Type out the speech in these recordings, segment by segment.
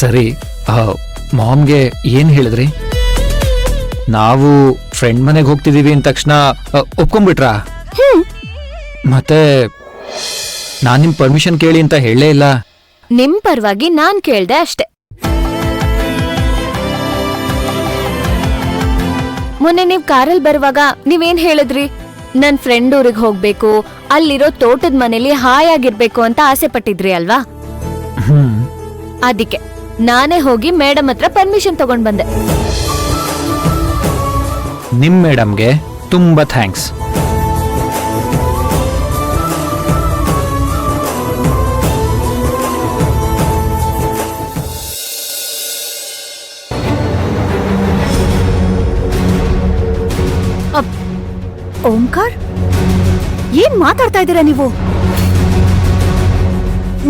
ಸರಿ, ಮಾಮ್ಗೆ ಏನ್ ಹೇಳಿದ್ರಿ? ನಾವು ಫ್ರೆಂಡ್ ಮನೆಗೆ ಹೋಗ್ತಿದೀವಿ ಅಂದ ತಕ್ಷಣ ಒಪ್ಕೊಂಡ್ಬಿಟ್ರಾ? ಮತ್ತೆ ನಾನ್ ನಿಮ್ ಪರ್ಮಿಷನ್ ಕೇಳಿ ಅಂತ ಹೇಳಲೇ ಇಲ್ಲ. ನಿಮ್ ಪರವಾಗಿ ನಾನ್ ಕೇಳ್ದೆ ಅಷ್ಟೆ. ಮೊನ್ನೆ ನೀವ್ ಕಾರಲ್ಲಿ ಬರುವಾಗ ನೀವೇನ್ ಹೇಳಿದ್ರಿ? ನನ್ ಫ್ರೆಂಡ್ ಊರಿಗೆ ಹೋಗ್ಬೇಕು, ಅಲ್ಲಿರೋ ತೋಟದ ಮನೇಲಿ ಹಾಯಾಗಿರ್ಬೇಕು ಅಂತ ಆಸೆ ಪಟ್ಟಿದ್ರಿ ಅಲ್ವಾ? ಅದಕ್ಕೆ ನಾನೇ ಹೋಗಿ ಮೇಡಮ್ ಹತ್ರ ಪರ್ಮಿಷನ್ ತಗೊಂಡ್ ಬಂದೆ. ನಿಮ್ ಮೇಡಮ್ಗೆ ತುಂಬಾ ಥ್ಯಾಂಕ್ಸ್. ಓಂಕಾರ್, ಏನ್ ಮಾತಾಡ್ತಾ ಇದ್ದೀರಾ ನೀವು?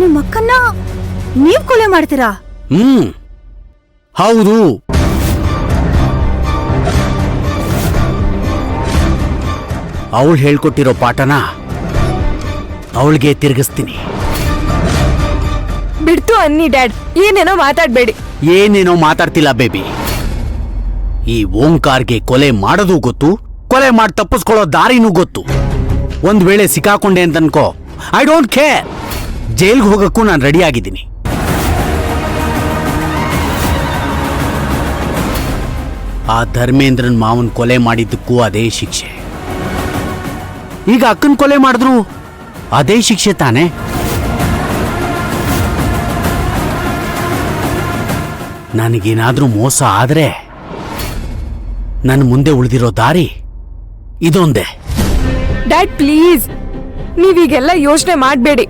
ನಿಮ್ಮ ಅಕ್ಕನ್ನ ನೀವ್ ಕೊಲೆ ಮಾಡ್ತೀರಾ? ಹೌದು. ಅವಳು ಹೇಳ್ಕೊಟ್ಟಿರೋ ಪಾಠನ ಅವಳಿಗೆ ತಿರುಗಿಸ್ತೀನಿ. ಬಿಡ್ತು ಅನ್ನಿ ಡ್ಯಾಡ್, ಏನೇನೋ ಮಾತಾಡ್ಬೇಡಿ. ಏನೇನೋ ಮಾತಾಡ್ತಿಲ್ಲ ಬೇಬಿ. ಈ ಓಂಕಾರ್ಗೆ ಕೊಲೆ ಮಾಡೋದು ಗೊತ್ತು, ಕೊಲೆ ಮಾಡಿ ತಪ್ಪಿಸ್ಕೊಳ್ಳೋ ದಾರಿನೂ ಗೊತ್ತು. ಒಂದ್ ವೇಳೆ ಸಿಕ್ಕಾಕೊಂಡೆ ಅಂತ ಅನ್ಕೋ, ಐ ಡೋಂಟ್ ಕೇರ್. ಜೈಲ್ಗೆ ಹೋಗಕ್ಕೂ ನಾನು ರೆಡಿ ಆಗಿದ್ದೀನಿ. ಆ ಧರ್ಮೇಂದ್ರನ್ ಮಾವನ್ ಕೊಲೆ ಮಾಡಿದ್ದಕ್ಕೂ ಅದೇ ಶಿಕ್ಷೆ. ಈಗ ಅಕ್ಕನ್ ಕೊಲೆ ಮಾಡಿದ್ರು ಅದೇ ಶಿಕ್ಷೆ ತಾನೆ. ನನಗೇನಾದ್ರೂ ಮೋಸ ಆದ್ರೆ ನನ್ನ ಮುಂದೆ ಉಳಿದಿರೋ ದಾರಿ ಇದೊಂದೇ. ಡ್ಯಾಡ್ ಪ್ಲೀಸ್, ನೀವೀಗೆಲ್ಲ ಯೋಚನೆ ಮಾಡ್ಬೇಡಿ.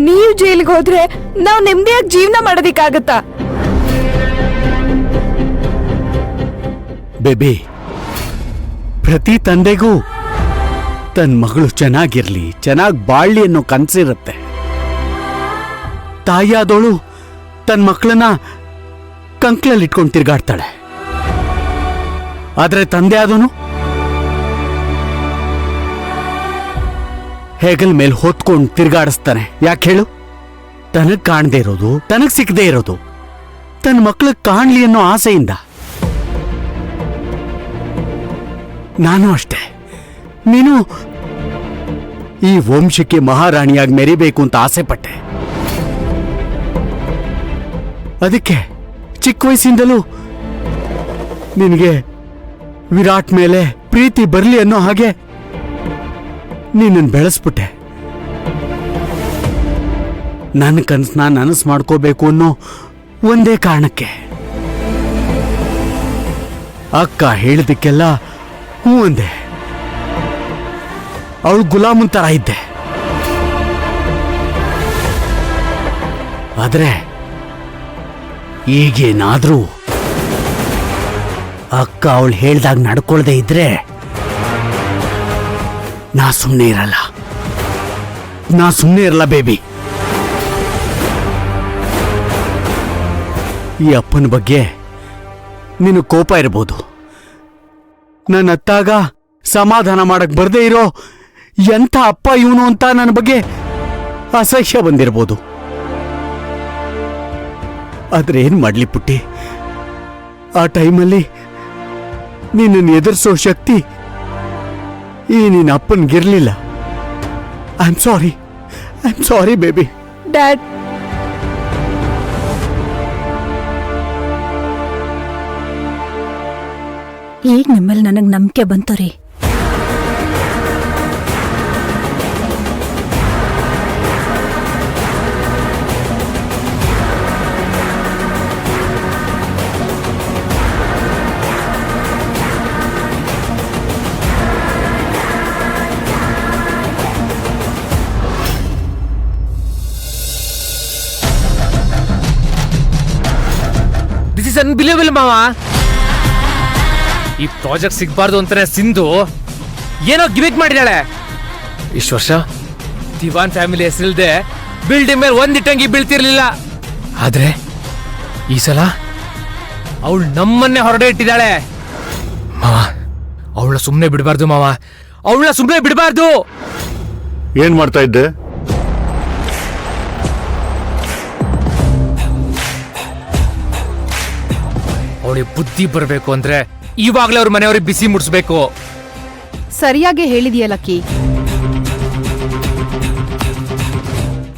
ನೀವ್ ಜೈಲಿಗೆ ಹೋದ್ರೆ ನಾವ್ ನೆಮ್ಮದಿಯಾಗಿ ಜೀವನ ಮಾಡೋದಿಕ್ಕಾಗತ್ತಾ? ಬೇಬಿ, ಪ್ರತಿ ತಂದೆಗೂ ತನ್ನ ಮಗಳು ಚೆನ್ನಾಗಿರ್ಲಿ, ಚೆನ್ನಾಗಿ ಬಾಳ್ಲಿ ಅನ್ನೋ ಕನ್ಸಿರುತ್ತೆ. ತಾಯಿಯಾದವಳು ತನ್ನ ಮಕ್ಕಳನ್ನ ಕಂಕ್ಲಲ್ಲಿ ಇಟ್ಕೊಂಡು ತಿರ್ಗಾಡ್ತಾಳೆ. ಆದ್ರೆ ತಂದೆ ಆದವನು ಹೆಗಲ್ ಮೇಲೆ ಹೊತ್ಕೊಂಡು ತಿರ್ಗಾಡಿಸ್ತಾನೆ. ಯಾಕೆ ಹೇಳು? ತನಗ್ ಕಾಣದೇ ಇರೋದು, ತನಗ್ ಸಿಕ್ಕದೇ ಇರೋದು ತನ್ನ ಮಕ್ಕಳಿಗೆ ಕಾಣ್ಲಿ ಅನ್ನೋ ಆಸೆಯಿಂದ. ನಾನು ಅಷ್ಟೇ. ನೀನು ಈ ವಂಶಕ್ಕೆ ಮಹಾರಾಣಿಯಾಗಿ ಮೆರಿಬೇಕು ಅಂತ ಆಸೆ ಪಟ್ಟೆ. ಅದಕ್ಕೆ ಚಿಕ್ಕ ವಯಸ್ಸಿಂದಲೂ ನಿನಗೆ ವಿರಾಟ್ ಮೇಲೆ ಪ್ರೀತಿ ಬರಲಿ ಅನ್ನೋ ಹಾಗೆ ನೀನನ್ನು ಬೆಳೆಸ್ಬಿಟ್ಟೆ. ನನ್ನ ಕನಸನ್ನ ನನಸು ಮಾಡ್ಕೋಬೇಕು ಅನ್ನೋ ಒಂದೇ ಕಾರಣಕ್ಕೆ ಅಕ್ಕ ಹೇಳಿದಕ್ಕೆಲ್ಲ ಹ್ಞೂ ಅಂದೆ. ಅವಳು ಗುಲಾಮನ್ ತರ ಇದ್ದೆ. ಆದ್ರೆ ಈಗೇನಾದ್ರೂ ಅಕ್ಕ ಅವಳು ಹೇಳ್ದಾಗ ನಡ್ಕೊಳ್ದೆ ಇದ್ರೆ ನಾ ಸುಮ್ಮನೆ ಇರಲ್ಲ ಬೇಬಿ. ಈ ಅಪ್ಪನ ಬಗ್ಗೆ ನಿನ್ನ ಕೋಪ ಇರಬಹುದು. ನನ್ನ ಅತ್ತಾಗ ಸಮಾಧಾನ ಮಾಡಕ್ ಬರ್ದೇ ಇರೋ ಎಂಥ ಅಪ್ಪ ಇವನು ಅಂತ ನನ್ನ ಬಗ್ಗೆ ಅಸಹ್ಯ ಬಂದಿರಬಹುದು. ಆದ್ರೆ ಏನ್ ಮಾಡ್ಲಿ ಪುಟ್ಟಿ, ಆ ಟೈಮಲ್ಲಿ ನಿನ್ನನ್ನು ಎದುರಿಸೋ ಶಕ್ತಿ ಈ ನಿನ್ನ ಅಪ್ಪನ್ಗಿರ್ಲಿಲ್ಲ. I am sorry baby. Dad, ಈಗ ನಿಮ್ಮಲ್ಲಿ ನನಗೆ ನಂಬಿಕೆ ಬಂತು ರೀ. ದಿಸ್ ಇಸ್ ಅನ್ಬಿಲಿಯಬಲ್ ಮಾವ. ಈ ಪ್ರಾಜೆಕ್ಟ್ ಸಿಗ್ಬಾರ್ದು ಅಂತಾನೆ ಸಿಂಧು ಏನೋ ಗಿಮಿಕ್ ಮಾಡಿದಾಳೆ. ಇಷ್ಟು ವರ್ಷ ದಿವಾನ್ ಫ್ಯಾಮಿಲಿ ಹೆಸರಿಲ್ದೆ ಬಿಲ್ಡಿಂಗ್ ಮೇಲೆ ಒಂದಿಟ್ಟಂಗಿ ಬೀಳ್ತಿರ್ಲಿಲ್ಲ. ಆದ್ರೆ ಈ ಸಲ ಅವಳು ನಮ್ಮನ್ನೇ ಹೊರಡೆ ಇಟ್ಟಿದ್ದಾಳೆ. ಮಾವ, ಅವಳ ಸುಮ್ಮನೆ ಬಿಡಬಾರ್ದು ಮಾವ, ಅವಳ ಸುಮ್ಮನೆ ಬಿಡಬಾರ್ದು. ಏನ್ ಮಾಡ್ತಾ ಇದ್ದೆ? ಅವಳಿಗೆ ಬುದ್ಧಿ ಬರಬೇಕು ಅಂದ್ರೆ ಇವಾಗ್ಲೇ ಅವ್ರ ಮನೆಯವ್ರಿಗೆ ಬಿಸಿ ಮುಡ್ಸ್ಬೇಕು. ಸರಿಯಾಗಿ ಹೇಳಿದೆಯ ಲಕ್ಕಿ.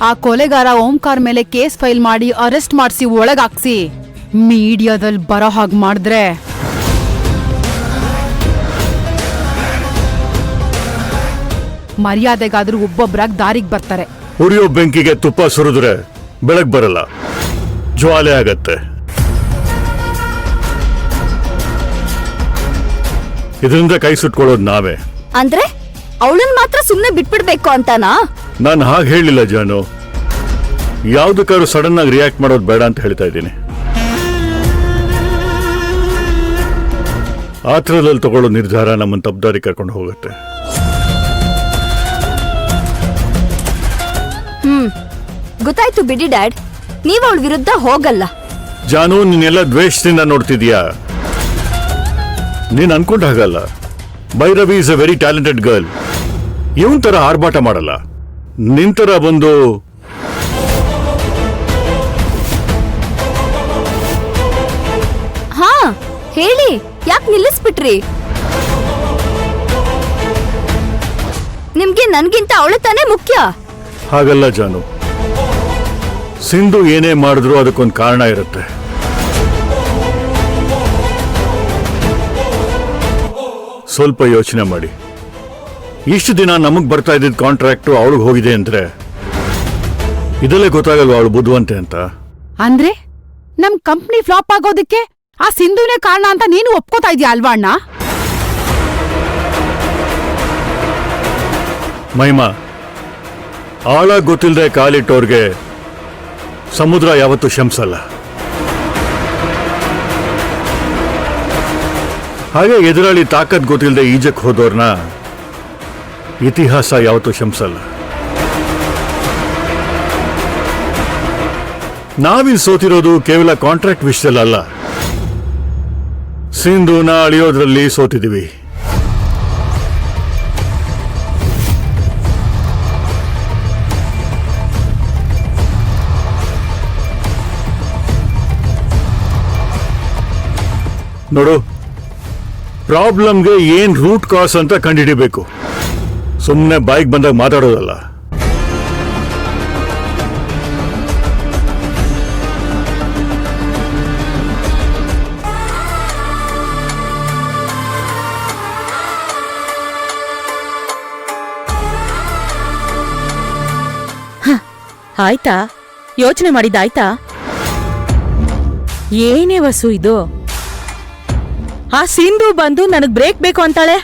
ಆ ಕೊಲೆಗಾರ ಓಂಕಾರ್ ಮೇಲೆ ಕೇಸ್ ಫೈಲ್ ಮಾಡಿ ಅರೆಸ್ಟ್ ಮಾಡಿಸಿ ಒಳಗಾಕ್ಸಿ ಮೀಡಿಯಾದಲ್ಲಿ ಬರೋ ಹಾಗೆ ಮಾಡಿದ್ರೆ ಮರ್ಯಾದೆಗಾದ್ರೂ ಒಬ್ಬೊಬ್ರಾಗ್ ದಾರಿಗೆ ಬರ್ತಾರೆ. ಉರಿಯೋ ಬೆಂಕಿಗೆ ತುಪ್ಪ ಸುರಿದ್ರೆ ಬೆಳಗ್ ಬರಲ್ಲ, ಜ್ವಾಲೆ ಆಗತ್ತೆ. ಇದರಿಂದ ಕೈ ಸುಟ್ಕೊಳ್ಳೋದು ನಾವೇ. ಅಂದ್ರೆ ಅವಳನ್ ಮಾತ್ರ ಸುಮ್ನೆ ಬಿಟ್ಬಿಡ್ಬೇಕು ಅಂತಾನಾ? ನಾನು ಹಾಗೆ ಹೇಳಿಲ್ಲ ಜಾನು. ಯಾವ್ದಕ್ಕಾದ್ರೂ ಸಡನ್ ಆಗಿ ರಿಯಾಕ್ಟ್ ಮಾಡೋದು ಬೇಡ ಅಂತ ಹೇಳ್ತಾ ಇದ್ದೀನಿ. ಆತರದಲ್ಲಿ ತಗೊಳ್ಳೋ ನಿರ್ಧಾರ ನಮ್ಮನ್ನು ತಪ್ಪದಾರಿ ಕರ್ಕೊಂಡು ಹೋಗುತ್ತೆ. ಗೊತ್ತಾಯ್ತು ಬಿಡಿ ಡ್ಯಾಡ್, ನೀವ್ ಅವಳ ವಿರುದ್ಧ ಹೋಗಲ್ಲ. ಜಾನು, ನೀನೆಲ್ಲ ದ್ವೇಷದಿಂದ ನೋಡ್ತಿದ್ಯಾ. ನೀನ್ ಅನ್ಕೊಂಡ ಹಾಗಲ್ಲ. Bhairavi is a very talented girl. ಇವನ್ ತರ ಆರ್ಭಾಟ ಮಾಡಲ್ಲ. ನಿಂತರ ಬಂದು ಹಾ ಹೇಳಿ, ಯಾಕೆ ನಿಲ್ಲಿಸ್ಬಿಟ್ರಿ? ನಿಮ್ಗೆ ನನ್ಗಿಂತ ಅವಳ ತಾನೇ ಮುಖ್ಯ. ಹಾಗಲ್ಲ ಜಾನು. ಸಿಂಧು ಏನೇ ಮಾಡಿದ್ರು ಅದಕ್ಕೊಂದು ಕಾರಣ ಇರುತ್ತೆ. ಸ್ವಲ್ಪ ಯೋಚನೆ ಮಾಡಿ. ಇಷ್ಟು ದಿನ ನಮಗ್ ಬರ್ತಾ ಇದ್ದಿದ್ದ ಕಾಂಟ್ರಾಕ್ಟು ಅವಳಿಗೆ ಹೋಗಿದೆ ಅಂದ್ರೆ ಇದಲ್ಲೇ ಗೊತ್ತಾಗಲ್ವಾ ಅವಳು ಬುದ್ಧಿವಂತೆ ಅಂತ. ಅಂದ್ರೆ ನಮ್ ಕಂಪ್ನಿ ಫ್ಲಾಪ್ ಆಗೋದಕ್ಕೆ ಆ ಸಿಂಧುನೇ ಕಾರಣ ಅಂತ ನೀನು ಒಪ್ಕೋತಾ ಇದೀಯ ಅಲ್ವಾ ಅಣ್ಣ? ಮಹಿಮಾ, ಆಳ ಗೊತ್ತಿಲ್ಲದೆ ಕಾಲಿಟ್ಟೋರ್ಗೆ ಸಮುದ್ರ ಯಾವತ್ತೂ ಶಂಸಲ್ಲ. ಹಾಗೆ ಎದುರಾಳಿ ತಾಕತ್ ಗೊತ್ತಿಲ್ಲದೆ ಈಜಕ್ಕೆ ಹೋದವ್ರನ್ನ ಇತಿಹಾಸ ಯಾವತ್ತೂ ಶಂಸಲ್ಲ. ನಾವಿಲ್ಲಿ ಸೋತಿರೋದು ಕೇವಲ ಕಾಂಟ್ರಾಕ್ಟ್ ವಿಷಯದಲ್ಲ, ಸಿಂಧುನ ಅಳಿಯೋದ್ರಲ್ಲಿ ಸೋತಿದ್ದೀವಿ. ನೋಡು, ಪ್ರಾಬ್ಲಮ್ಗೆ ಏನ್ ರೂಟ್ ಕಾಸ್ ಅಂತ ಕಂಡುಹಿಡಿಬೇಕು, ಸುಮ್ಮನೆ ಬಾಯಿಗೆ ಬಂದಾಗ ಮಾತಾಡೋದಲ್ಲ. ಆಯ್ತಾ? ಯೋಚನೆ ಮಾಡಿದ್ದಾಯ್ತಾ? ಏನೇ ವಸು ಇದು? ಆ ಸಿಂಧು ಬಂದು ನನಗ್ ಬ್ರೇಕ್ ಬೇಕು ಅಂತಾಳೆ.